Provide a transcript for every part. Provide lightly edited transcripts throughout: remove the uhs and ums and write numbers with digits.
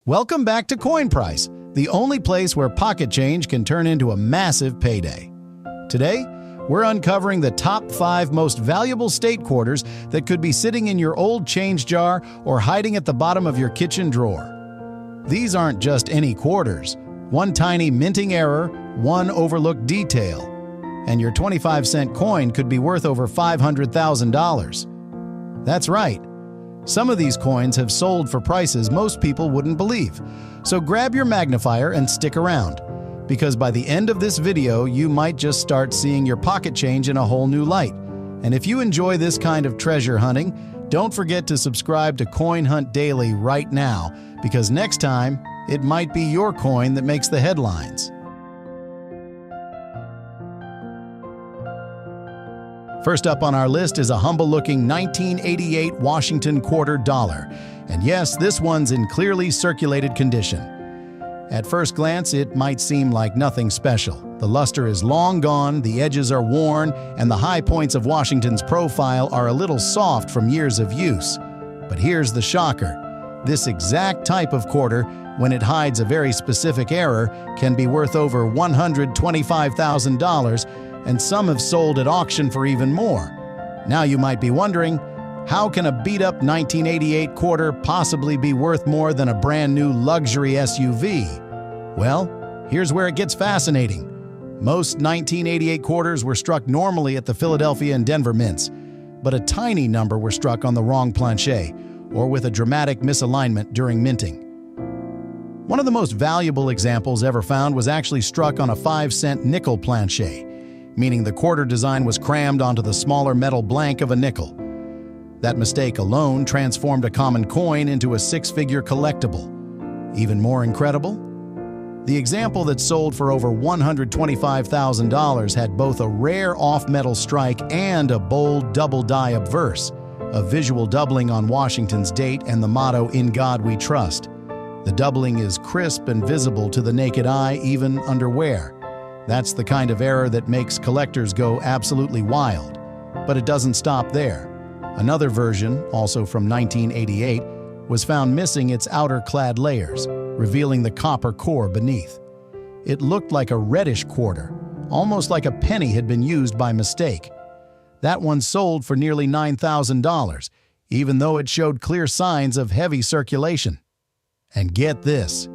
Welcome back to Coin Price, the only place where pocket change can turn into a massive payday. Today, we're uncovering the top 5 most valuable state quarters that could be sitting in your old change jar or hiding at the bottom of your kitchen drawer. These aren't just any quarters. One tiny minting error, one overlooked detail, and your 25-cent coin could be worth over $500,000. That's right. Some of these coins have sold for prices most people wouldn't believe. So grab your magnifier and stick around, because by the end of this video, you might just start seeing your pocket change in a whole new light. And if you enjoy this kind of treasure hunting, don't forget to subscribe to Coin Hunt Daily right now, because next time, it might be your coin that makes the headlines. First up on our list is a humble-looking 1988 Washington quarter dollar. And yes, this one's in clearly circulated condition. At first glance, it might seem like nothing special. The luster is long gone, the edges are worn, and the high points of Washington's profile are a little soft from years of use. But here's the shocker. This exact type of quarter, when it hides a very specific error, can be worth over $125,000, and some have sold at auction for even more. Now you might be wondering, how can a beat-up 1988 quarter possibly be worth more than a brand-new luxury SUV? Well, here's where it gets fascinating. Most 1988 quarters were struck normally at the Philadelphia and Denver mints, but a tiny number were struck on the wrong planchet, or with a dramatic misalignment during minting. One of the most valuable examples ever found was actually struck on a 5-cent nickel planchet, meaning the quarter design was crammed onto the smaller metal blank of a nickel. That mistake alone transformed a common coin into a 6-figure collectible. Even more incredible? The example that sold for over $125,000 had both a rare off-metal strike and a bold double-die obverse, a visual doubling on Washington's date and the motto, "In God We Trust." The doubling is crisp and visible to the naked eye, even under wear. That's the kind of error that makes collectors go absolutely wild. But it doesn't stop there. Another version, also from 1988, was found missing its outer clad layers, revealing the copper core beneath. It looked like a reddish quarter, almost like a penny had been used by mistake. That one sold for nearly $9,000, even though it showed clear signs of heavy circulation. And get this,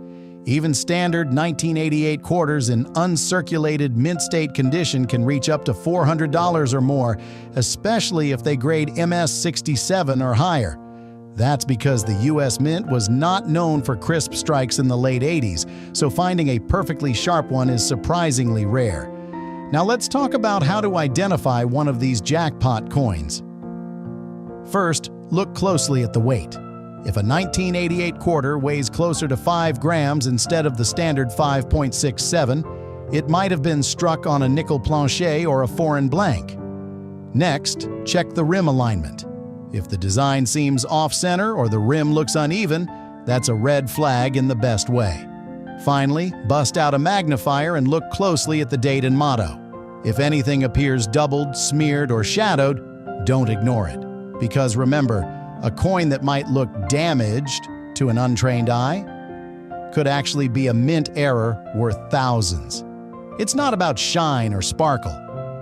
even standard 1988 quarters in uncirculated mint state condition can reach up to $400 or more, especially if they grade MS-67 or higher. That's because the U.S. Mint was not known for crisp strikes in the late 80s, so finding a perfectly sharp one is surprisingly rare. Now let's talk about how to identify one of these jackpot coins. First, look closely at the weight. If a 1988 quarter weighs closer to 5 grams instead of the standard 5.67, it might have been struck on a nickel planchet or a foreign blank. Next, check the rim alignment. If the design seems off-center or the rim looks uneven, that's a red flag in the best way. Finally, bust out a magnifier and look closely at the date and motto. If anything appears doubled, smeared, or shadowed, don't ignore it. Because remember, a coin that might look damaged to an untrained eye could actually be a mint error worth thousands. It's not about shine or sparkle.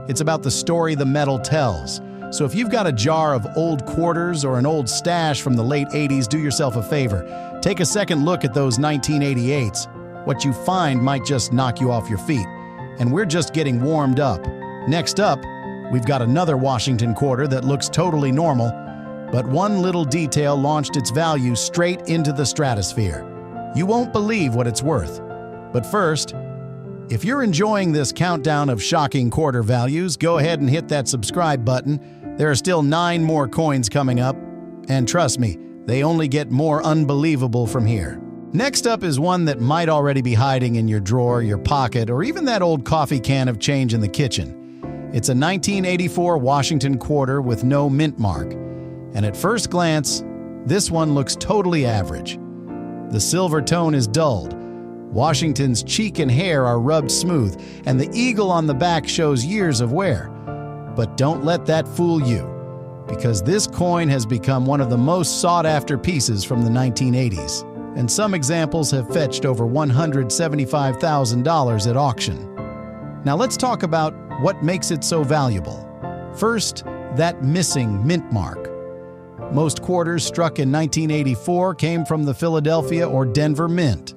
It's about the story the metal tells. So if you've got a jar of old quarters or an old stash from the late 80s, do yourself a favor. Take a second look at those 1988s. What you find might just knock you off your feet. And we're just getting warmed up. Next up, we've got another Washington quarter that looks totally normal, but one little detail launched its value straight into the stratosphere. You won't believe what it's worth. But first, if you're enjoying this countdown of shocking quarter values, go ahead and hit that subscribe button. There are still 9 more coins coming up. And trust me, they only get more unbelievable from here. Next up is one that might already be hiding in your drawer, your pocket, or even that old coffee can of change in the kitchen. It's a 1984 Washington quarter with no mint mark. And at first glance, this one looks totally average. The silver tone is dulled. Washington's cheek and hair are rubbed smooth, and the eagle on the back shows years of wear. But don't let that fool you, because this coin has become one of the most sought-after pieces from the 1980s. and some examples have fetched over $175,000 at auction. Now let's talk about what makes it so valuable. First, that missing mint mark. Most quarters struck in 1984 came from the Philadelphia or Denver Mint.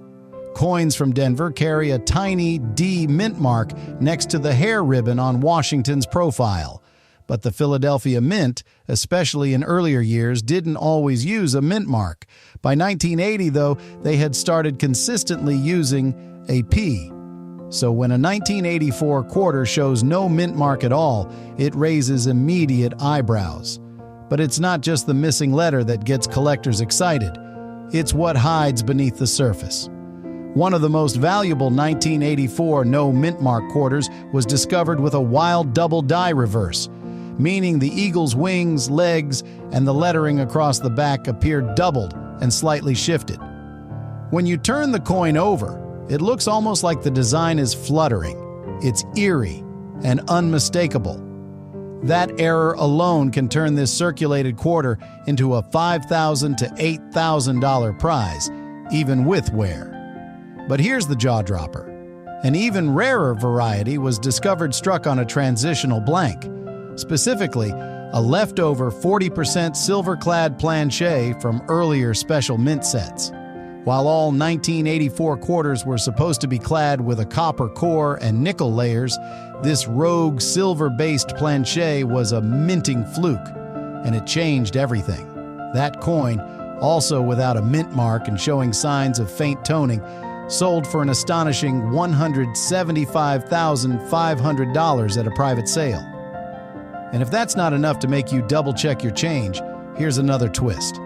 Coins from Denver carry a tiny D mint mark next to the hair ribbon on Washington's profile. But the Philadelphia Mint, especially in earlier years, didn't always use a mint mark. By 1980, though, they had started consistently using a P. So when a 1984 quarter shows no mint mark at all, it raises immediate eyebrows. But it's not just the missing letter that gets collectors excited. It's what hides beneath the surface. One of the most valuable 1984 no mint mark quarters was discovered with a wild double die reverse, meaning the eagle's wings, legs, and the lettering across the back appeared doubled and slightly shifted. When you turn the coin over, it looks almost like the design is fluttering. It's eerie and unmistakable. That error alone can turn this circulated quarter into a $5,000 to $8,000 prize, even with wear. But here's the jaw-dropper. An even rarer variety was discovered struck on a transitional blank, specifically a leftover 40% silver-clad planchet from earlier special mint sets. While all 1984 quarters were supposed to be clad with a copper core and nickel layers, this rogue silver-based planchet was a minting fluke, and it changed everything. That coin, also without a mint mark and showing signs of faint toning, sold for an astonishing $175,500 at a private sale. And if that's not enough to make you double-check your change, here's another twist.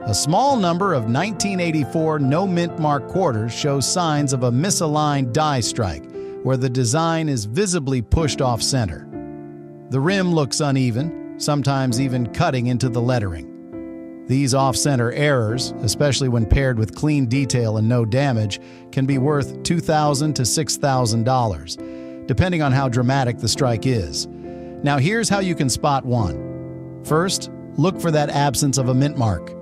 A small number of 1984 no mint mark quarters show signs of a misaligned die strike, where the design is visibly pushed off center. The rim looks uneven, sometimes even cutting into the lettering. These off-center errors, especially when paired with clean detail and no damage, can be worth $2,000 to $6,000, depending on how dramatic the strike is. Now here's how you can spot one. First, look for that absence of a mint mark.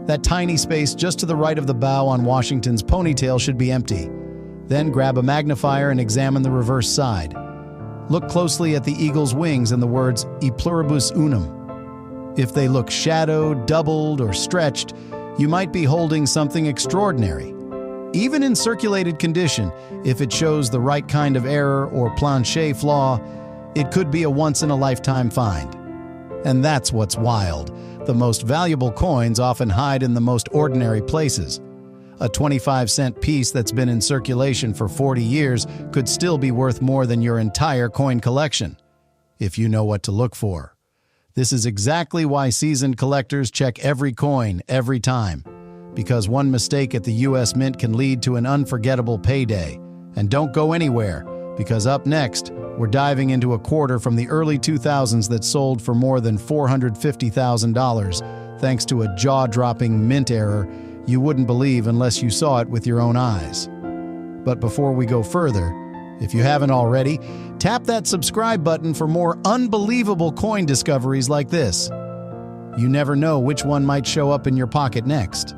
That tiny space just to the right of the bow on Washington's ponytail should be empty. Then grab a magnifier and examine the reverse side. Look closely at the eagle's wings and the words "E pluribus unum." If they look shadowed, doubled, or stretched, you might be holding something extraordinary. Even in circulated condition, if it shows the right kind of error or planchet flaw, it could be a once-in-a-lifetime find. And that's what's wild. The most valuable coins often hide in the most ordinary places. A 25-cent piece that's been in circulation for 40 years could still be worth more than your entire coin collection, if you know what to look for. This is exactly why seasoned collectors check every coin every time, because one mistake at the U.S. Mint can lead to an unforgettable payday. And don't go anywhere, because up next, we're diving into a quarter from the early 2000s that sold for more than $450,000 thanks to a jaw-dropping mint error you wouldn't believe unless you saw it with your own eyes. But before we go further, if you haven't already, tap that subscribe button for more unbelievable coin discoveries like this. You never know which one might show up in your pocket next.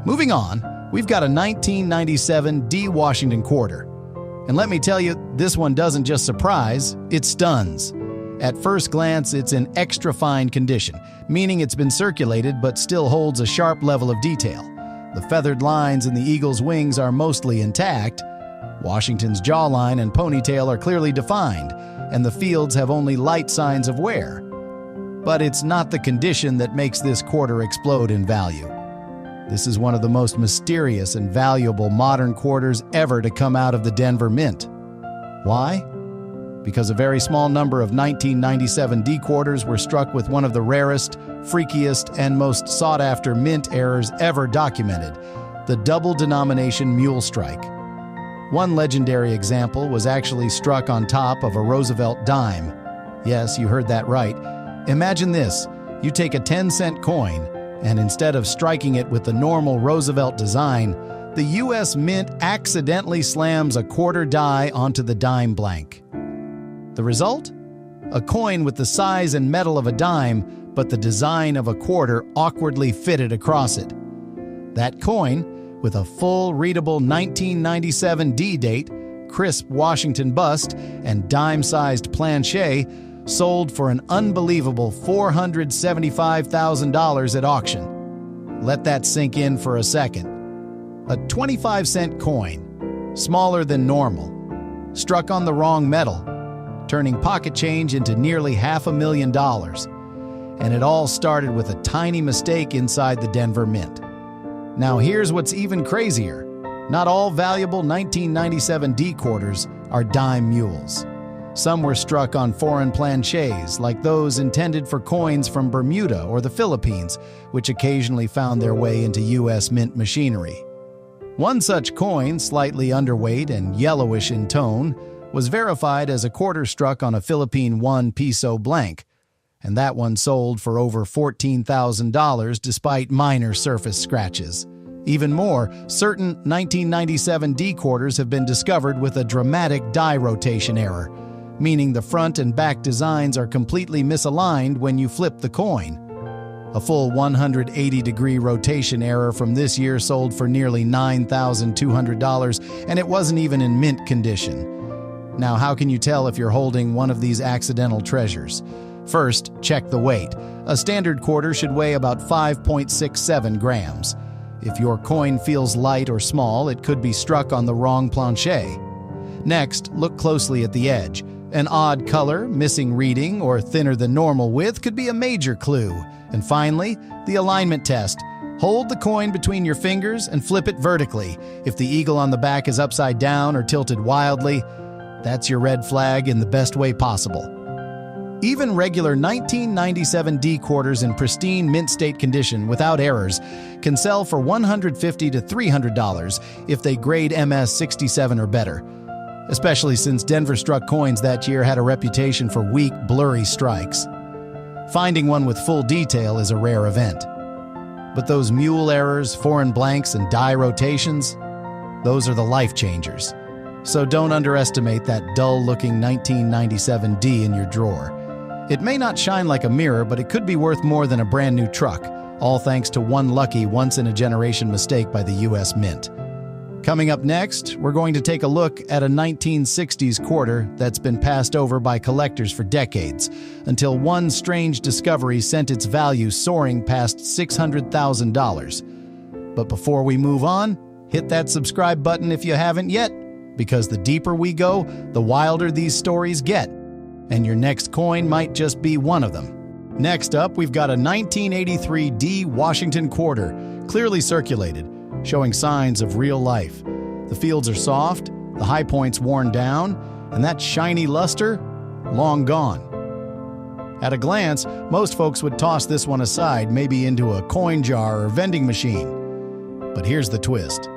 Moving on, we've got a 1997 D Washington quarter. And let me tell you, this one doesn't just surprise, it stuns. At first glance, it's in extra fine condition, meaning it's been circulated but still holds a sharp level of detail. The feathered lines in the eagle's wings are mostly intact. Washington's jawline and ponytail are clearly defined, and the fields have only light signs of wear. But it's not the condition that makes this quarter explode in value. This is one of the most mysterious and valuable modern quarters ever to come out of the Denver Mint. Why? Because a very small number of 1997 D quarters were struck with one of the rarest, freakiest, and most sought-after mint errors ever documented, the double denomination mule strike. One legendary example was actually struck on top of a Roosevelt dime. Yes, you heard that right. Imagine this: you take a 10-cent coin, and instead of striking it with the normal Roosevelt design, the U.S. Mint accidentally slams a quarter die onto the dime blank. The result? A coin with the size and metal of a dime, but the design of a quarter awkwardly fitted across it. That coin, with a full readable 1997 D-date, crisp Washington bust, and dime-sized planchet, sold for an unbelievable $475,000 at auction. Let that sink in for a second. A 25-cent coin, smaller than normal, struck on the wrong metal, turning pocket change into nearly $500,000. And it all started with a tiny mistake inside the Denver Mint. Now here's what's even crazier. Not all valuable 1997 D quarters are dime mules. Some were struck on foreign planchets, like those intended for coins from Bermuda or the Philippines, which occasionally found their way into U.S. mint machinery. One such coin, slightly underweight and yellowish in tone, was verified as a quarter struck on a Philippine 1 peso blank, and that one sold for over $14,000 despite minor surface scratches. Even more, certain 1997 D quarters have been discovered with a dramatic die rotation error, meaning the front and back designs are completely misaligned when you flip the coin. A full 180-degree rotation error from this year sold for nearly $9,200, and it wasn't even in mint condition. Now, how can you tell if you're holding one of these accidental treasures? First, check the weight. A standard quarter should weigh about 5.67 grams. If your coin feels light or small, it could be struck on the wrong planchet. Next, look closely at the edge. An odd color, missing reading, or thinner than normal width could be a major clue. And finally, the alignment test. Hold the coin between your fingers and flip it vertically. If the eagle on the back is upside down or tilted wildly, that's your red flag in the best way possible. Even regular 1997 D quarters in pristine mint state condition without errors can sell for $150 to $300 if they grade MS 67 or better, especially since Denver struck coins that year had a reputation for weak, blurry strikes. Finding one with full detail is a rare event. But those mule errors, foreign blanks, and die rotations, those are the life changers. So don't underestimate that dull-looking 1997 D in your drawer. It may not shine like a mirror, but it could be worth more than a brand new truck, all thanks to one lucky once-in-a-generation mistake by the U.S. Mint. Coming up next, we're going to take a look at a 1960s quarter that's been passed over by collectors for decades, until one strange discovery sent its value soaring past $600,000. But before we move on, hit that subscribe button if you haven't yet, because the deeper we go, the wilder these stories get. And your next coin might just be one of them. Next up, we've got a 1983 D Washington quarter, clearly circulated, showing signs of real life. The fields are soft, the high points worn down, and that shiny luster, long gone. At a glance, most folks would toss this one aside, maybe into a coin jar or vending machine. But here's the twist.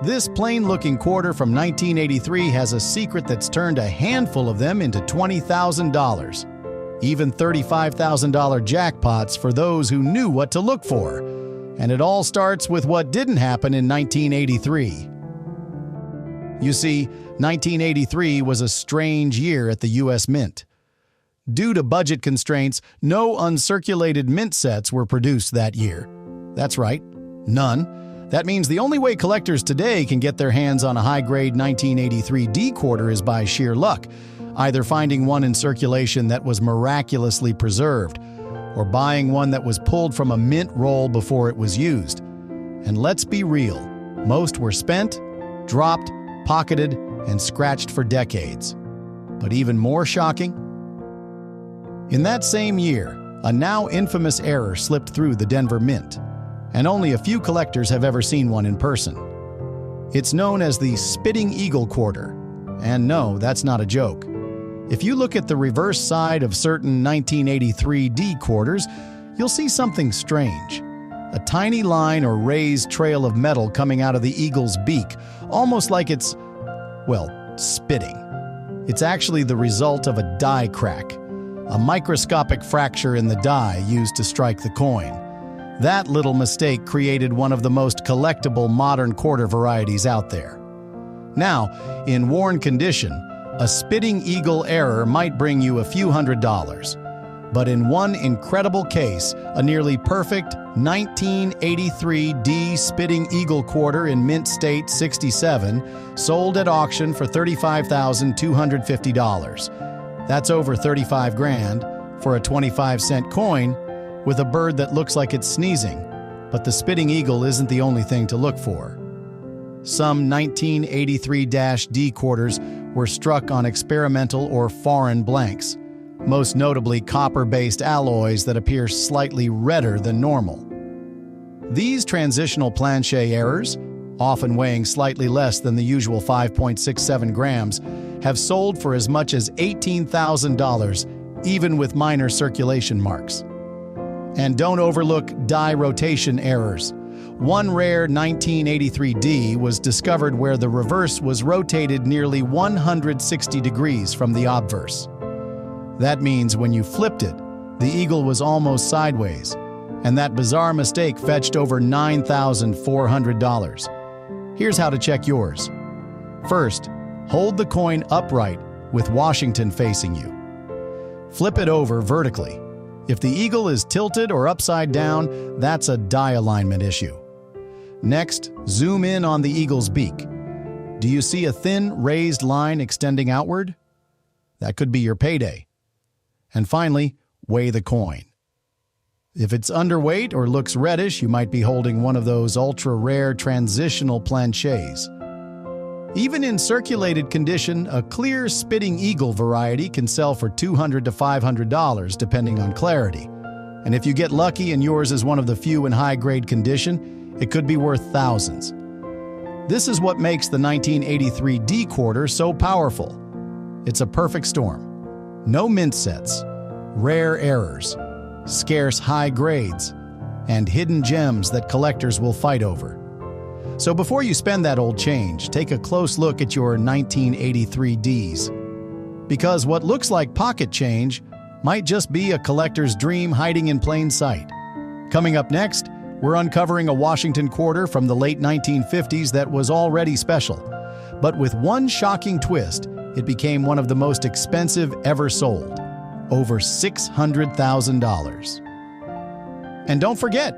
This plain-looking quarter from 1983 has a secret that's turned a handful of them into $20,000. Even $35,000 jackpots for those who knew what to look for. And it all starts with what didn't happen in 1983. You see, 1983 was a strange year at the U.S. Mint. Due to budget constraints, no uncirculated mint sets were produced that year. That's right, none. That means the only way collectors today can get their hands on a high-grade 1983 D quarter is by sheer luck, either finding one in circulation that was miraculously preserved, or buying one that was pulled from a mint roll before it was used. And let's be real, most were spent, dropped, pocketed, and scratched for decades. But even more shocking? In that same year, a now infamous error slipped through the Denver Mint, and only a few collectors have ever seen one in person. It's known as the Spitting Eagle quarter, and no, that's not a joke. If you look at the reverse side of certain 1983 D quarters, you'll see something strange. A tiny line or raised trail of metal coming out of the eagle's beak, almost like it's, well, spitting. It's actually the result of a die crack, a microscopic fracture in the die used to strike the coin. That little mistake created one of the most collectible modern quarter varieties out there. Now, in worn condition, a Spitting Eagle error might bring you a few $100s. But in one incredible case, a nearly perfect 1983 D Spitting Eagle quarter in Mint State 67 sold at auction for $35,250. That's over 35 grand for a 25-cent coin with a bird that looks like it's sneezing. But the Spitting Eagle isn't the only thing to look for. Some 1983-D quarters were struck on experimental or foreign blanks, most notably copper-based alloys that appear slightly redder than normal. These transitional planchet errors, often weighing slightly less than the usual 5.67 grams, have sold for as much as $18,000, even with minor circulation marks. And don't overlook die rotation errors. One rare 1983D was discovered where the reverse was rotated nearly 160 degrees from the obverse. That means when you flipped it, the eagle was almost sideways, and that bizarre mistake fetched over $9,400. Here's how to check yours. First, hold the coin upright with Washington facing you. Flip it over vertically. If the eagle is tilted or upside down, that's a die alignment issue. Next, zoom in on the eagle's beak. Do you see a thin, raised line extending outward? That could be your payday. And finally, weigh the coin. If it's underweight or looks reddish, you might be holding one of those ultra-rare transitional planchets. Even in circulated condition, a clear Spitting Eagle variety can sell for $200 to $500 depending on clarity. And if you get lucky and yours is one of the few in high-grade condition, it could be worth thousands. This is what makes the 1983 D quarter so powerful. It's a perfect storm. No mint sets, rare errors, scarce high grades, and hidden gems that collectors will fight over. So before you spend that old change, take a close look at your 1983 Ds. Because what looks like pocket change might just be a collector's dream hiding in plain sight. Coming up next, we're uncovering a Washington quarter from the late 1950s that was already special. But with one shocking twist, it became one of the most expensive ever sold. Over $600,000. And don't forget,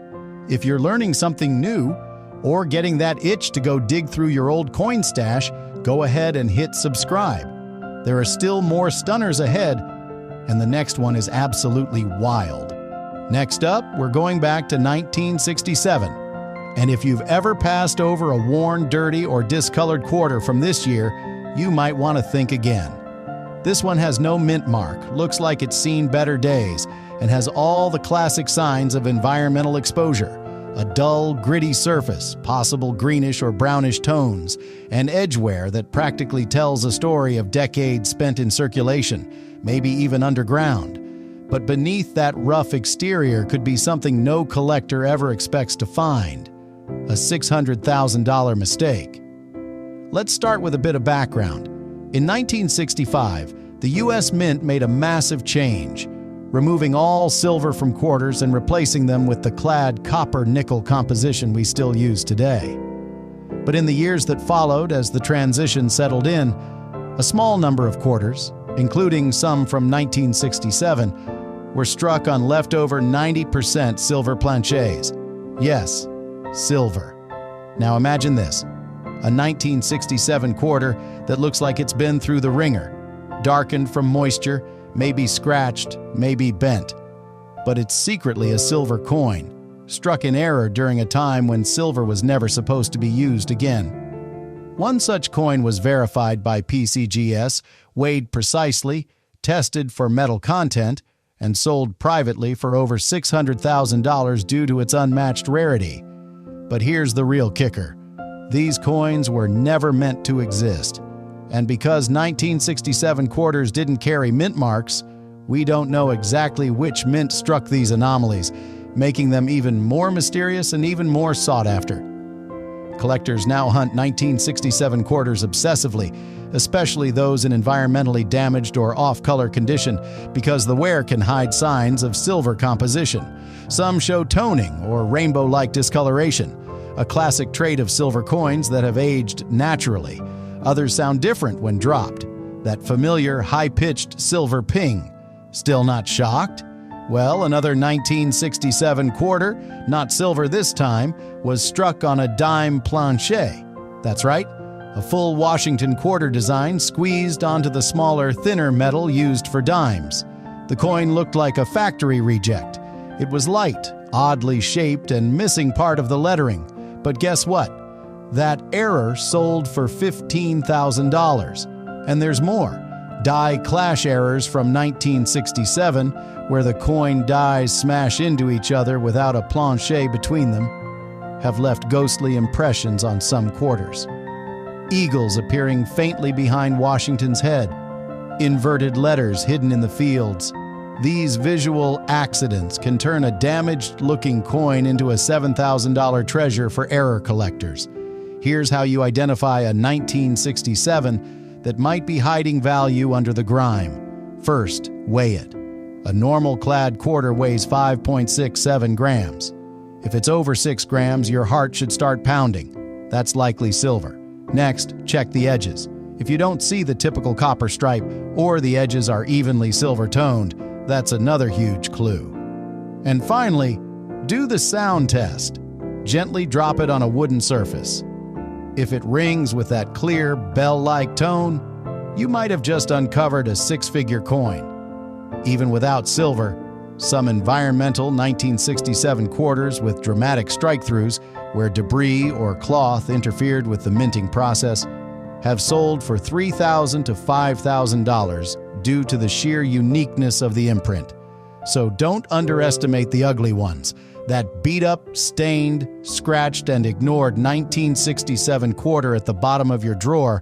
if you're learning something new or getting that itch to go dig through your old coin stash, go ahead and hit subscribe. There are still more stunners ahead, and the next one is absolutely wild. Next up, we're going back to 1967. And if you've ever passed over a worn, dirty, or discolored quarter from this year, you might want to think again. This one has no mint mark, looks like it's seen better days, and has all the classic signs of environmental exposure. A dull, gritty surface, possible greenish or brownish tones, and edge wear that practically tells a story of decades spent in circulation, maybe even underground. But beneath that rough exterior could be something no collector ever expects to find. A $600,000 mistake. Let's start with a bit of background. In 1965, the U.S. Mint made a massive change, removing all silver from quarters and replacing them with the clad copper-nickel composition we still use today. But in the years that followed, as the transition settled in, a small number of quarters, including some from 1967, were struck on leftover 90% silver planchets. Yes, silver. Now imagine this. A 1967 quarter that looks like it's been through the ringer, darkened from moisture, maybe scratched, maybe bent. But it's secretly a silver coin, struck in error during a time when silver was never supposed to be used again. One such coin was verified by PCGS, weighed precisely, tested for metal content, and sold privately for over $600,000 due to its unmatched rarity. But here's the real kicker. These coins were never meant to exist. And because 1967 quarters didn't carry mint marks, we don't know exactly which mint struck these anomalies, making them even more mysterious and even more sought after. Collectors now hunt 1967 quarters obsessively, especially those in environmentally damaged or off-color condition, because the wear can hide signs of silver composition. Some show toning or rainbow-like discoloration, a classic trait of silver coins that have aged naturally. Others sound different when dropped. That familiar, high-pitched silver ping. Still not shocked? Well, another 1967 quarter, not silver this time, was struck on a dime planchet. That's right, a full Washington quarter design squeezed onto the smaller, thinner metal used for dimes. The coin looked like a factory reject. It was light, oddly shaped, and missing part of the lettering. But guess what? That error sold for $15,000. And there's more. Die clash errors from 1967, where the coin dies smash into each other without a planchet between them, have left ghostly impressions on some quarters. Eagles appearing faintly behind Washington's head, inverted letters hidden in the fields. These visual accidents can turn a damaged-looking coin into a $7,000 treasure for error collectors. Here's how you identify a 1967 that might be hiding value under the grime. First, weigh it. A normal clad quarter weighs 5.67 grams. If it's over 6 grams, your heart should start pounding. That's likely silver. Next, check the edges. If you don't see the typical copper stripe or the edges are evenly silver-toned, that's another huge clue. And finally, do the sound test. Gently drop it on a wooden surface. If it rings with that clear, bell-like tone, you might have just uncovered a six-figure coin. Even without silver, some environmental 1967 quarters with dramatic strike-throughs where debris or cloth interfered with the minting process have sold for $3,000 to $5,000 due to the sheer uniqueness of the imprint. So don't underestimate the ugly ones. That beat-up, stained, scratched, and ignored 1967 quarter at the bottom of your drawer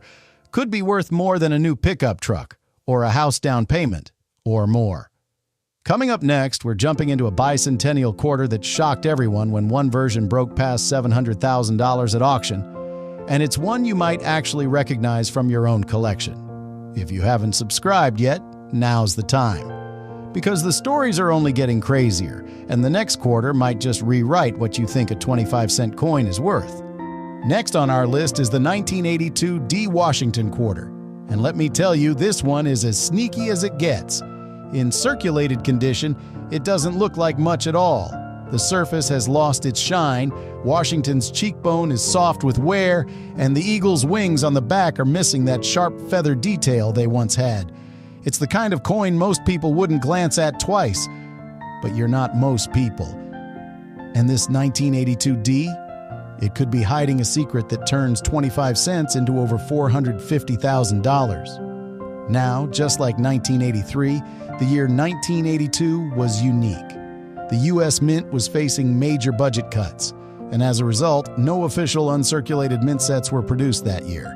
could be worth more than a new pickup truck, or a house down payment, or more. Coming up next, we're jumping into a bicentennial quarter that shocked everyone when one version broke past $700,000 at auction, and it's one you might actually recognize from your own collection. If you haven't subscribed yet, now's the time. Because the stories are only getting crazier, and the next quarter might just rewrite what you think a 25-cent coin is worth. Next on our list is the 1982 D. Washington quarter. And let me tell you, this one is as sneaky as it gets. In circulated condition, it doesn't look like much at all. The surface has lost its shine, Washington's cheekbone is soft with wear, and the eagle's wings on the back are missing that sharp feather detail they once had. It's the kind of coin most people wouldn't glance at twice. But you're not most people. And this 1982 D? It could be hiding a secret that turns 25 cents into over $450,000. Now, just like 1983, the year 1982 was unique. The U.S. Mint was facing major budget cuts, and as a result, no official uncirculated mint sets were produced that year.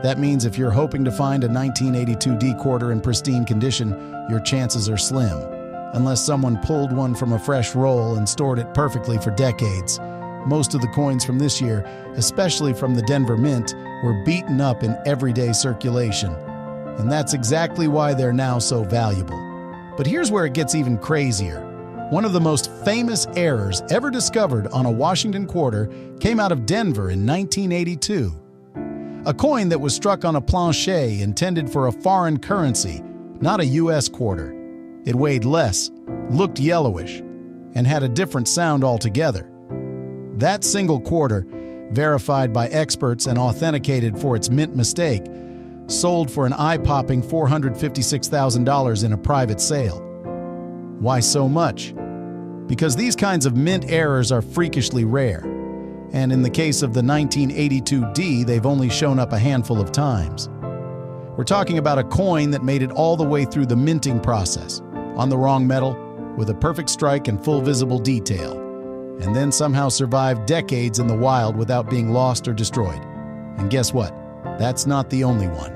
That means if you're hoping to find a 1982 D quarter in pristine condition, your chances are slim, unless someone pulled one from a fresh roll and stored it perfectly for decades. Most of the coins from this year, especially from the Denver Mint, were beaten up in everyday circulation. And that's exactly why they're now so valuable. But here's where it gets even crazier. One of the most famous errors ever discovered on a Washington quarter came out of Denver in 1982. A coin that was struck on a planchet intended for a foreign currency, not a U.S. quarter. It weighed less, looked yellowish, and had a different sound altogether. That single quarter, verified by experts and authenticated for its mint mistake, sold for an eye-popping $456,000 in a private sale. Why so much? Because these kinds of mint errors are freakishly rare. And in the case of the 1982 D, they've only shown up a handful of times. We're talking about a coin that made it all the way through the minting process, on the wrong metal, with a perfect strike and full visible detail, and then somehow survived decades in the wild without being lost or destroyed. And guess what? That's not the only one.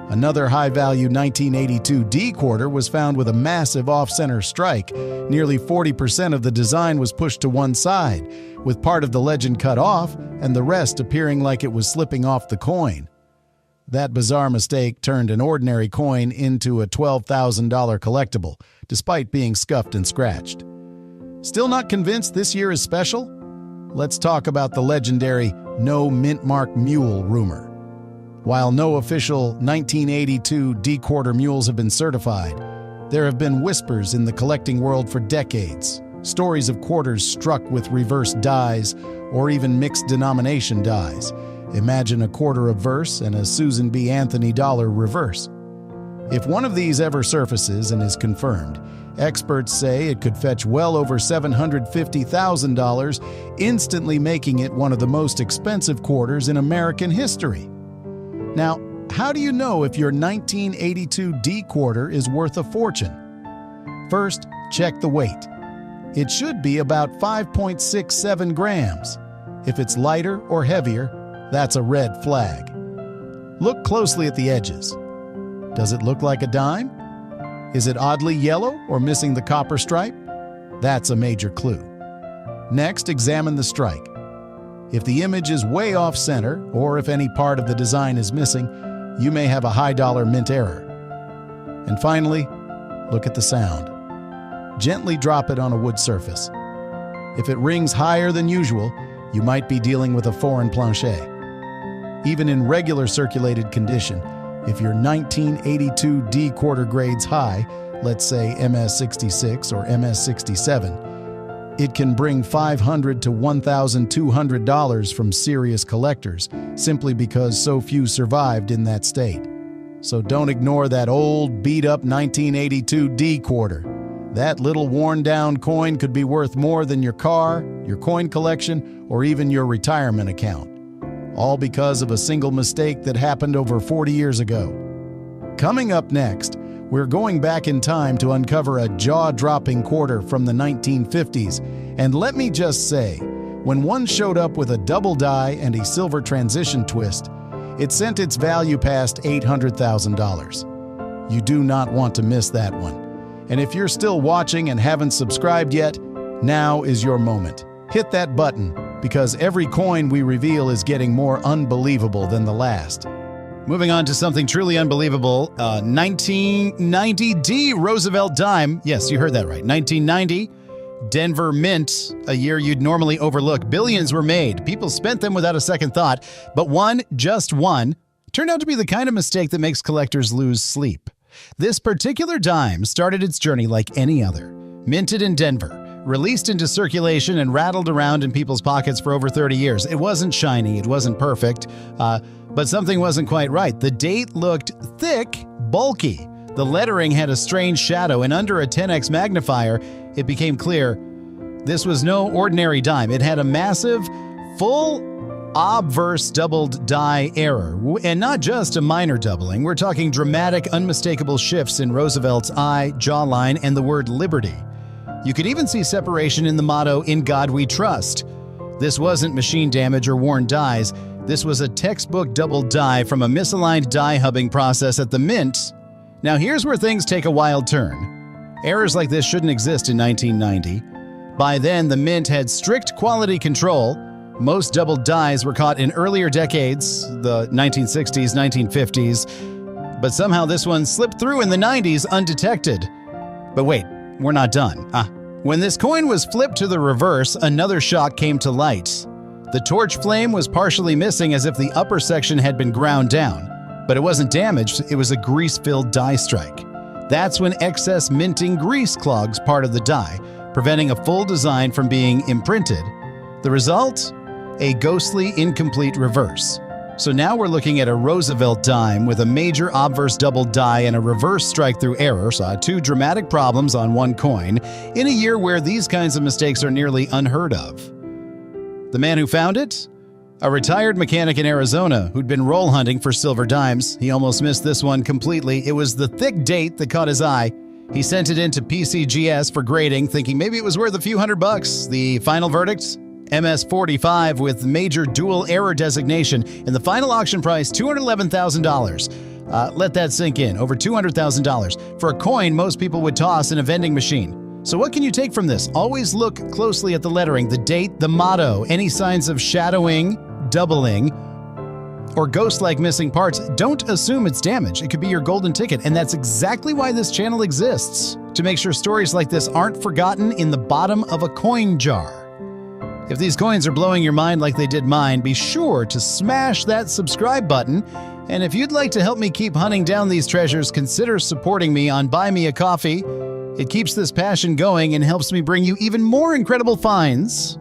Another high-value 1982 D quarter was found with a massive off-center strike. Nearly 40% of the design was pushed to one side, with part of the legend cut off and the rest appearing like it was slipping off the coin. That bizarre mistake turned an ordinary coin into a $12,000 collectible, despite being scuffed and scratched. Still not convinced this year is special? Let's talk about the legendary no mintmark mule rumor. While no official 1982 D quarter mules have been certified, There have been whispers in the collecting world for decades, stories of quarters struck with reverse dies or even mixed denomination dies. Imagine a quarter of verse and a Susan B. Anthony dollar reverse. If one of these ever surfaces and is confirmed, experts say it could fetch well over $750,000, instantly making it one of the most expensive quarters in American history. Now, how do you know if your 1982 D quarter is worth a fortune? First, check the weight. It should be about 5.67 grams. If it's lighter or heavier, that's a red flag. Look closely at the edges. Does it look like a dime? Is it oddly yellow or missing the copper stripe? That's a major clue. Next, examine the strike. If the image is way off center, or if any part of the design is missing, you may have a high-dollar mint error. And finally, look at the sound. Gently drop it on a wood surface. If it rings higher than usual, you might be dealing with a foreign planchet. Even in regular circulated condition, if your 1982 D quarter grade's high, let's say MS66 or MS67, it can bring $500 to $1,200 from serious collectors simply because so few survived in that state. So don't ignore that old, beat-up 1982 D quarter. That little worn-down coin could be worth more than your car, your coin collection, or even your retirement account. All because of a single mistake that happened over 40 years ago. Coming up next, we're going back in time to uncover a jaw-dropping quarter from the 1950s. And let me just say, when one showed up with a double die and a silver transition twist, it sent its value past $800,000. You do not want to miss that one. And if you're still watching and haven't subscribed yet, now is your moment. Hit that button, because every coin we reveal is getting more unbelievable than the last. Moving on to something truly unbelievable, 1990 D Roosevelt dime. Yes, you heard that right. 1990 Denver Mint, a year you'd normally overlook. Billions were made. People spent them without a second thought. But one, just one, turned out to be the kind of mistake that makes collectors lose sleep. This particular dime started its journey like any other. Minted in Denver, released into circulation and rattled around in people's pockets for over 30 years. It wasn't shiny, it wasn't perfect, but something wasn't quite right. The date looked thick, bulky. The lettering had a strange shadow, and under a 10x magnifier, it became clear this was no ordinary dime. It had a massive, full obverse doubled die error, and not just a minor doubling. We're talking dramatic, unmistakable shifts in Roosevelt's eye, jawline, and the word liberty. You could even see separation in the motto, "In God We Trust." This wasn't machine damage or worn dies. This was a textbook double die from a misaligned die hubbing process at the Mint. Now here's where things take a wild turn. Errors like this shouldn't exist in 1990. By then, the Mint had strict quality control. Most double dies were caught in earlier decades, the 1960s, 1950s, but somehow this one slipped through in the 90s undetected. But wait, we're not done. When this coin was flipped to the reverse, another shock came to light. The torch flame was partially missing, as if the upper section had been ground down. But it wasn't damaged, it was a grease-filled die strike. That's when excess minting grease clogs part of the die, preventing a full design from being imprinted. The result? A ghostly, incomplete reverse. So now we're looking at a Roosevelt dime with a major obverse double die and a reverse strike-through error, so two dramatic problems on one coin, in a year where these kinds of mistakes are nearly unheard of. The man who found it? A retired mechanic in Arizona who'd been roll hunting for silver dimes. He almost missed this one completely. It was the thick date that caught his eye. He sent it into PCGS for grading, thinking maybe it was worth a few $100. The final verdict? MS45 with major dual error designation, and the final auction price, $211,000. Let that sink in, over $200,000 for a coin most people would toss in a vending machine. So what can you take from this? Always look closely at the lettering, the date, the motto, any signs of shadowing, doubling, or ghost-like missing parts. Don't assume it's damage. It could be your golden ticket, and that's exactly why this channel exists, to make sure stories like this aren't forgotten in the bottom of a coin jar. If these coins are blowing your mind like they did mine, be sure to smash that subscribe button And if you'd like to help me keep hunting down these treasures, consider supporting me on Buy Me a Coffee. It keeps this passion going and helps me bring you even more incredible finds.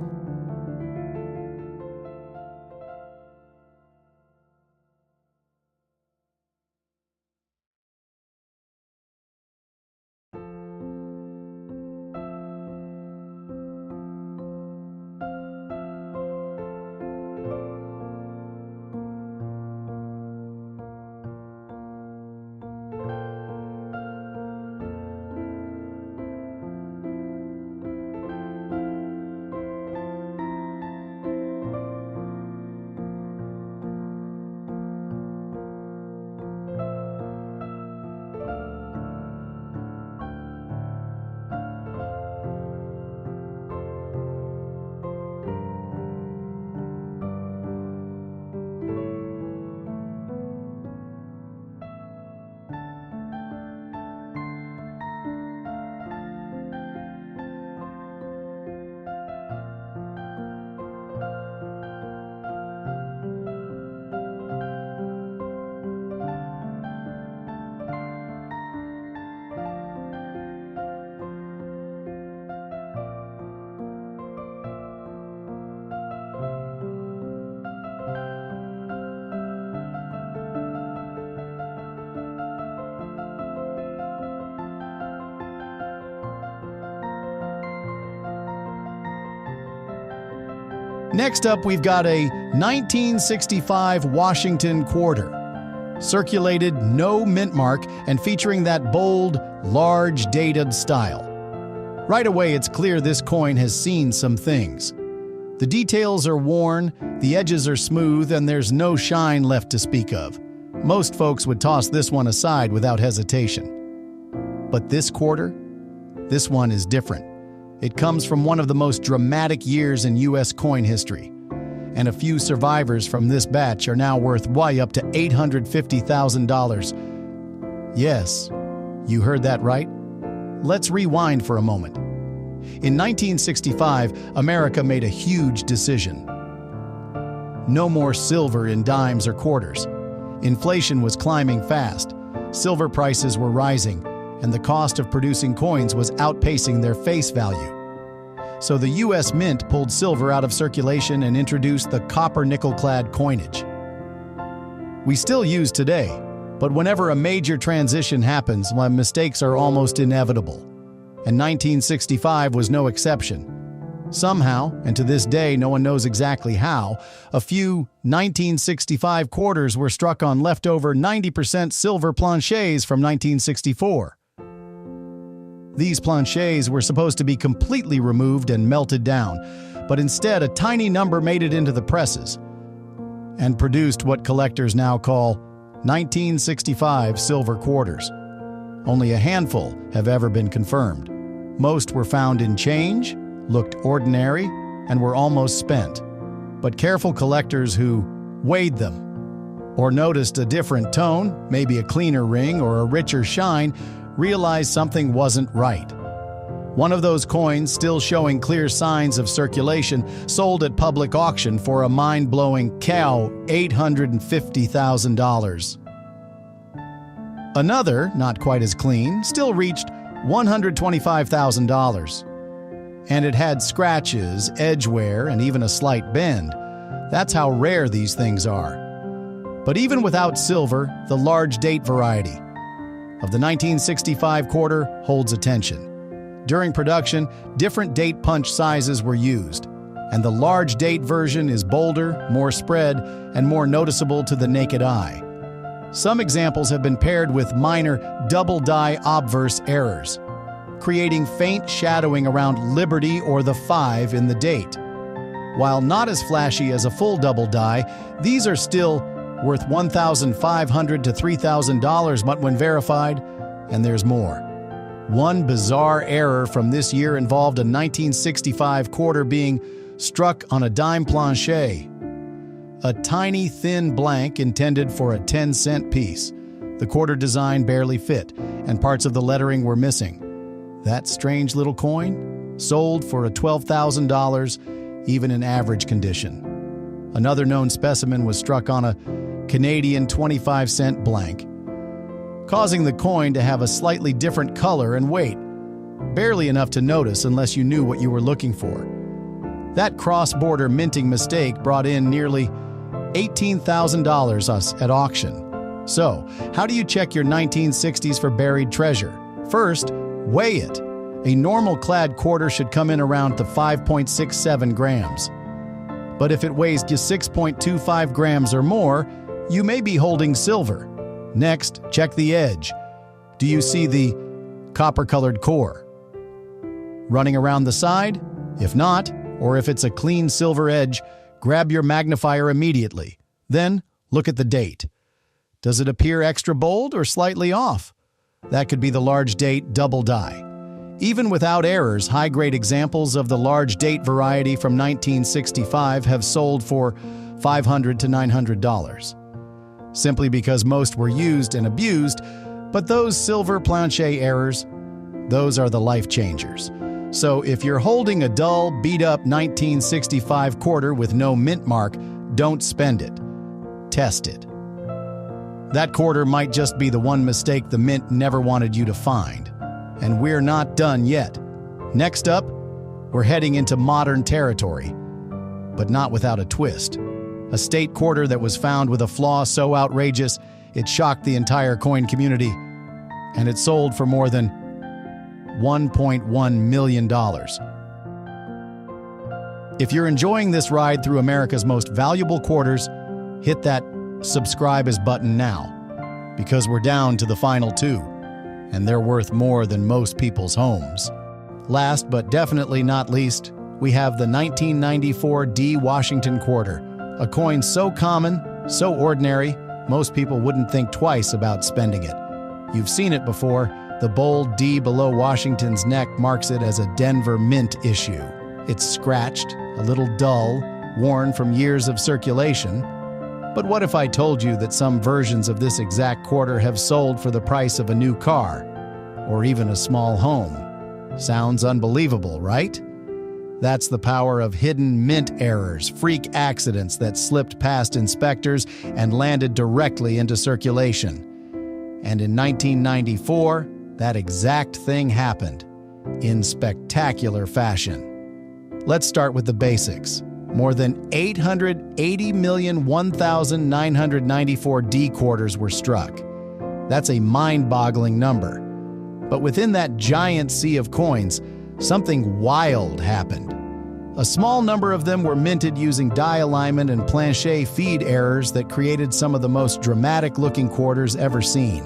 Next up, we've got a 1965 Washington quarter. Circulated, no mint mark, and featuring that bold, large, dated style. Right away, it's clear this coin has seen some things. The details are worn, the edges are smooth, and there's no shine left to speak of. Most folks would toss this one aside without hesitation. But this quarter? This one is different. It comes from one of the most dramatic years in U.S. coin history. And a few survivors from this batch are now worth way up to $850,000. Yes, you heard that right. Let's rewind for a moment. In 1965, America made a huge decision. No more silver in dimes or quarters. Inflation was climbing fast. Silver prices were rising, and the cost of producing coins was outpacing their face value. So the U.S. Mint pulled silver out of circulation and introduced the copper-nickel clad coinage. We still use today, but whenever a major transition happens, mistakes are almost inevitable. And 1965 was no exception. Somehow, and to this day no one knows exactly how, a few 1965 quarters were struck on leftover 90% silver planchets from 1964. These planchets were supposed to be completely removed and melted down, but instead a tiny number made it into the presses and produced what collectors now call 1965 silver quarters. Only a handful have ever been confirmed. Most were found in change, looked ordinary, and were almost spent. But careful collectors who weighed them or noticed a different tone, maybe a cleaner ring or a richer shine, realized something wasn't right. One of those coins, still showing clear signs of circulation, sold at public auction for a mind-blowing $850,000. Another, not quite as clean, still reached $125,000. And it had scratches, edge wear, and even a slight bend. That's how rare these things are. But even without silver, the large date variety of the 1965 quarter holds attention. During production, different date punch sizes were used, and the large date version is bolder, more spread, and more noticeable to the naked eye. Some examples have been paired with minor double-die obverse errors, creating faint shadowing around Liberty or the 5 in the date. While not as flashy as a full double die, these are still worth $1,500 to $3,000 but when verified, and there's more. One bizarre error from this year involved a 1965 quarter being struck on a dime planchet. A tiny, thin blank intended for a 10-cent piece. The quarter design barely fit, and parts of the lettering were missing. That strange little coin sold for a $12,000, even in average condition. Another known specimen was struck on a Canadian 25-cent blank, causing the coin to have a slightly different color and weight, barely enough to notice unless you knew what you were looking for. That cross-border minting mistake brought in nearly $18,000 at auction. So, how do you check your 1960s for buried treasure? First, weigh it. A normal clad quarter should come in around the 5.67 grams. But if it weighs just 6.25 grams or more, you may be holding silver. Next, check the edge. Do you see the copper-colored core running around the side? If not, or if it's a clean silver edge, grab your magnifier immediately. Then, look at the date. Does it appear extra bold or slightly off? That could be the large date double die. Even without errors, high-grade examples of the large date variety from 1965 have sold for $500 to $900. Simply because most were used and abused, but those silver planchet errors, those are the life changers. So if you're holding a dull, beat-up 1965 quarter with no mint mark, don't spend it. Test it. That quarter might just be the one mistake the mint never wanted you to find. And we're not done yet. Next up, we're heading into modern territory, but not without a twist. A state quarter that was found with a flaw so outrageous, it shocked the entire coin community, and it sold for more than $1.1 million. If you're enjoying this ride through America's most valuable quarters, hit that subscribe as button now, because we're down to the final two, and they're worth more than most people's homes. Last but definitely not least, we have the 1994 D Washington quarter, a coin so common, so ordinary, most people wouldn't think twice about spending it. You've seen it before. The bold D below Washington's neck marks it as a Denver Mint issue. It's scratched, a little dull, worn from years of circulation. But what if I told you that some versions of this exact quarter have sold for the price of a new car, or even a small home? Sounds unbelievable, right? That's the power of hidden mint errors, freak accidents that slipped past inspectors and landed directly into circulation. And in 1994, that exact thing happened, in spectacular fashion. Let's start with the basics. More than 880,001,994 D quarters were struck. That's a mind-boggling number. But within that giant sea of coins, something wild happened. A small number of them were minted using die alignment and planchet feed errors that created some of the most dramatic-looking quarters ever seen.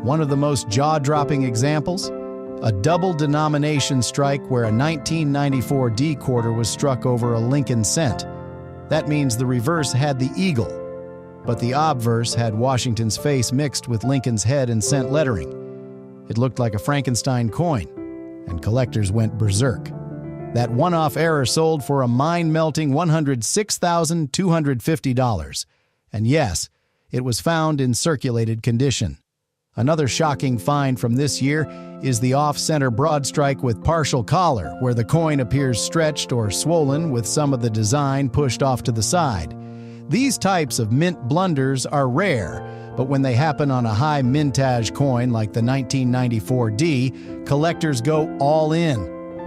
One of the most jaw-dropping examples? A double denomination strike where a 1994 D quarter was struck over a Lincoln cent. That means the reverse had the eagle, but the obverse had Washington's face mixed with Lincoln's head and cent lettering. It looked like a Frankenstein coin, and collectors went berserk. That one-off error sold for a mind-melting $106,250. And yes, it was found in circulated condition. Another shocking find from this year is the off-center broad strike with partial collar, where the coin appears stretched or swollen with some of the design pushed off to the side. These types of mint blunders are rare, but when they happen on a high mintage coin like the 1994 D, collectors go all in.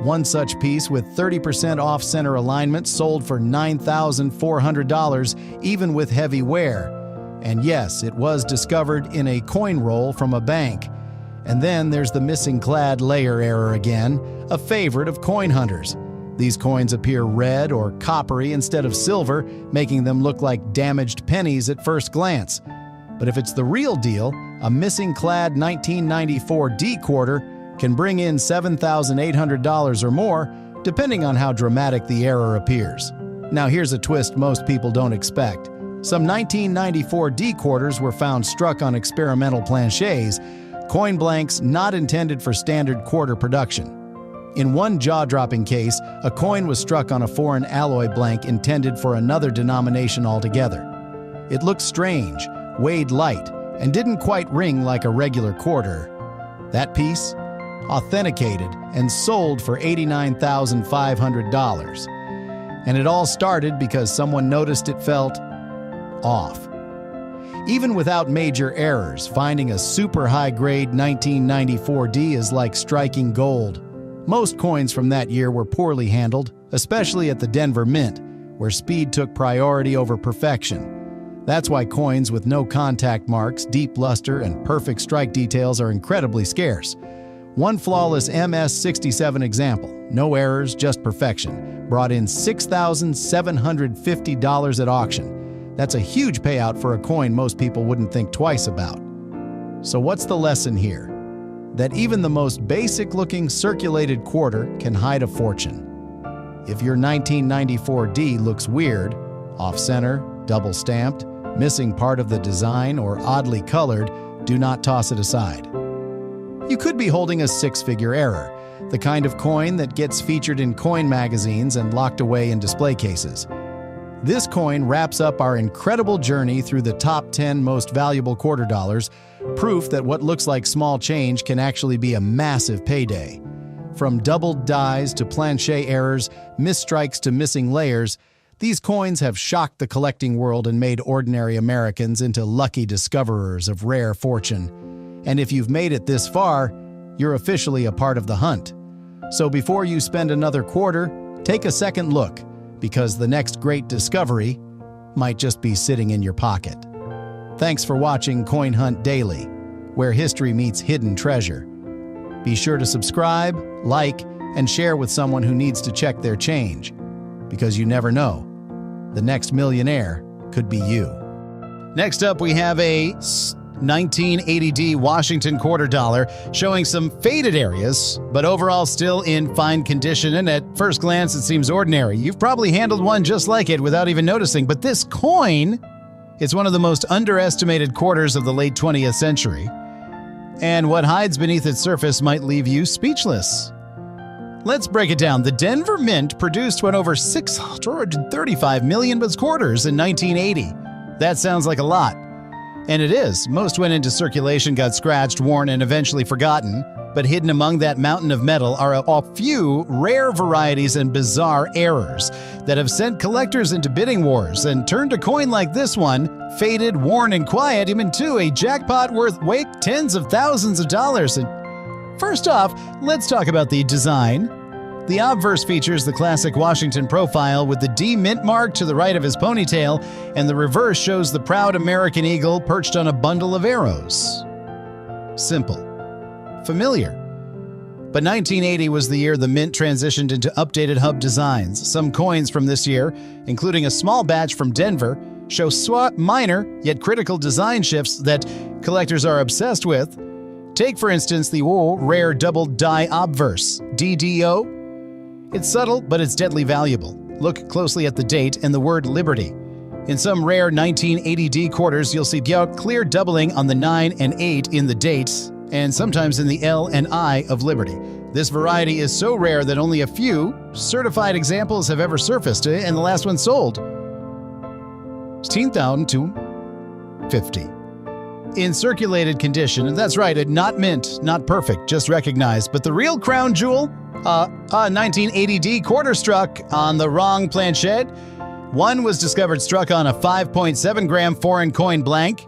One such piece with 30% off-center alignment sold for $9,400, even with heavy wear. And yes, it was discovered in a coin roll from a bank. And then there's the missing clad layer error again, a favorite of coin hunters. These coins appear red or coppery instead of silver, making them look like damaged pennies at first glance. But if it's the real deal, a missing clad 1994 D quarter can bring in $7,800 or more, depending on how dramatic the error appears. Now here's a twist most people don't expect. Some 1994 D quarters were found struck on experimental planchets, coin blanks not intended for standard quarter production. In one jaw-dropping case, a coin was struck on a foreign alloy blank intended for another denomination altogether. It looked strange, weighed light, and didn't quite ring like a regular quarter. That piece? Authenticated and sold for $89,500. And it all started because someone noticed it felt off. Even without major errors, finding a super high-grade 1994D is like striking gold. Most coins from that year were poorly handled, especially at the Denver Mint, where speed took priority over perfection. That's why coins with no contact marks, deep luster, and perfect strike details are incredibly scarce. One flawless MS-67 example, no errors, just perfection, brought in $6,750 at auction. That's a huge payout for a coin most people wouldn't think twice about. So what's the lesson here? That even the most basic-looking circulated quarter can hide a fortune. If your 1994D looks weird, off-center, double-stamped, missing part of the design, or oddly colored, do not toss it aside. You could be holding a six-figure error, the kind of coin that gets featured in coin magazines and locked away in display cases. This coin wraps up our incredible journey through the top 10 most valuable quarter dollars, proof that what looks like small change can actually be a massive payday. From doubled dies to planchet errors, misstrikes to missing layers, these coins have shocked the collecting world and made ordinary Americans into lucky discoverers of rare fortune. And if you've made it this far, you're officially a part of the hunt. So before you spend another quarter, take a second look, because the next great discovery might just be sitting in your pocket. Thanks for watching Coin Hunt Daily, where history meets hidden treasure. Be sure to subscribe, like, and share with someone who needs to check their change, because you never know, the next millionaire could be you. Next up, we have a 1980D Washington quarter dollar, showing some faded areas, but overall still in fine condition, and at first glance it seems ordinary. You've probably handled one just like it without even noticing, but this coin is one of the most underestimated quarters of the late 20th century, and what hides beneath its surface might leave you speechless. Let's break it down. The Denver Mint produced one over 635 million quarters in 1980. That sounds like a lot. And it is. Most went into circulation, got scratched, worn, and eventually forgotten. But hidden among that mountain of metal are a few rare varieties and bizarre errors that have sent collectors into bidding wars and turned a coin like this one, faded, worn, and quiet, into a jackpot worth tens of thousands of dollars. And first off, let's talk about the design. The obverse features the classic Washington profile with the D mint mark to the right of his ponytail, and the reverse shows the proud American eagle perched on a bundle of arrows. Simple. Familiar. But 1980 was the year the Mint transitioned into updated hub designs. Some coins from this year, including a small batch from Denver, show minor yet critical design shifts that collectors are obsessed with. Take, for instance, the rare double die obverse, DDO. It's subtle, but it's deadly valuable. Look closely at the date and the word Liberty. In some rare 1980D quarters, you'll see clear doubling on the 9 and 8 in the dates, and sometimes in the L and I of Liberty. This variety is so rare that only a few certified examples have ever surfaced, and the last one sold. 16,250. In circulated condition, that's right, not mint, not perfect, just recognized, but the real crown jewel, a 1980D quarter struck on the wrong planchet. One was discovered struck on a 5.7-gram foreign coin blank.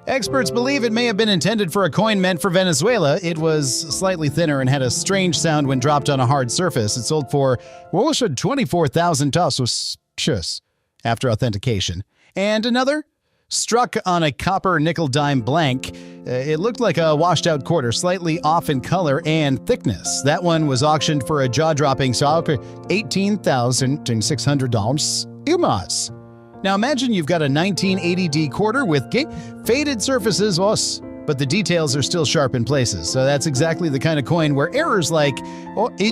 Experts believe it may have been intended for a coin meant for Venezuela. It was slightly thinner and had a strange sound when dropped on a hard surface. It sold for 24,000 pesos after authentication. And another? Struck on a copper nickel dime blank. It looked like a washed-out quarter, slightly off in color and thickness. That one was auctioned for a jaw-dropping $18,600. Now imagine you've got a 1980D quarter with faded surfaces, but the details are still sharp in places. So that's exactly the kind of coin where errors like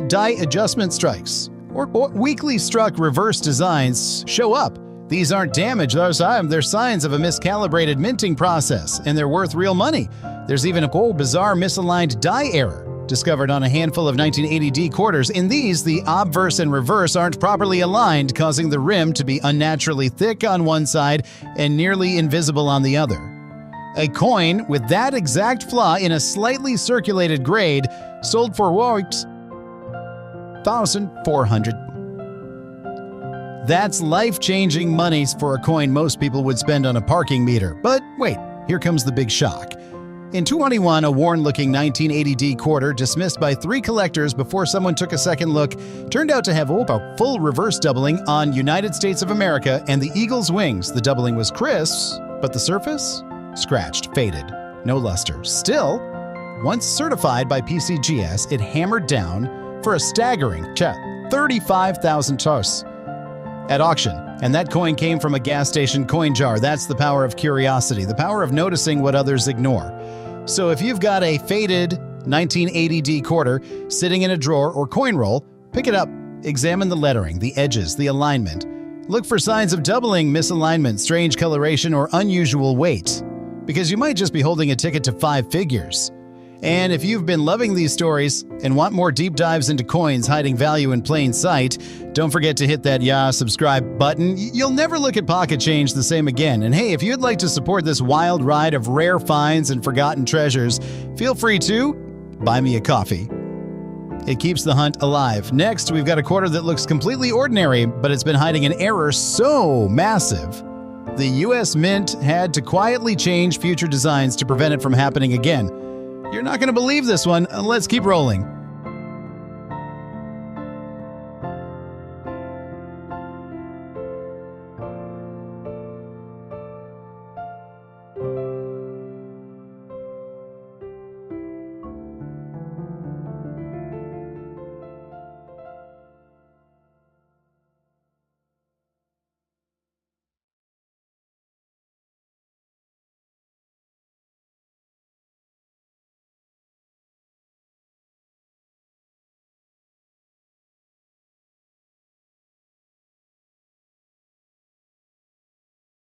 die adjustment strikes or weakly struck reverse designs show up. These aren't damage, they're signs of a miscalibrated minting process, and they're worth real money. There's even a bizarre misaligned die error discovered on a handful of 1980D quarters. In these, the obverse and reverse aren't properly aligned, causing the rim to be unnaturally thick on one side and nearly invisible on the other. A coin with that exact flaw in a slightly circulated grade sold for $1,400. That's life-changing money for a coin most people would spend on a parking meter. But wait, here comes the big shock. In 2021, a worn-looking 1980D quarter, dismissed by 3 collectors before someone took a second look, turned out to have a full reverse doubling on United States of America and the eagle's wings. The doubling was crisp, but the surface? Scratched, faded, no luster. Still, once certified by PCGS, it hammered down for a staggering 35,000 tos at auction. And that coin came from a gas station coin jar. That's the power of curiosity, the power of noticing what others ignore. So if you've got a faded 1980D quarter sitting in a drawer or coin roll, pick it up, examine the lettering, the edges, the alignment. Look for signs of doubling, misalignment, strange coloration, or unusual weight, because you might just be holding a ticket to 5 figures. And if you've been loving these stories and want more deep dives into coins hiding value in plain sight, don't forget to hit that subscribe button. You'll never look at pocket change the same again. And hey, if you'd like to support this wild ride of rare finds and forgotten treasures, feel free to buy me a coffee. It keeps the hunt alive. Next, we've got a quarter that looks completely ordinary, but it's been hiding an error so massive. The US Mint had to quietly change future designs to prevent it from happening again. You're not going to believe this one. Let's keep rolling.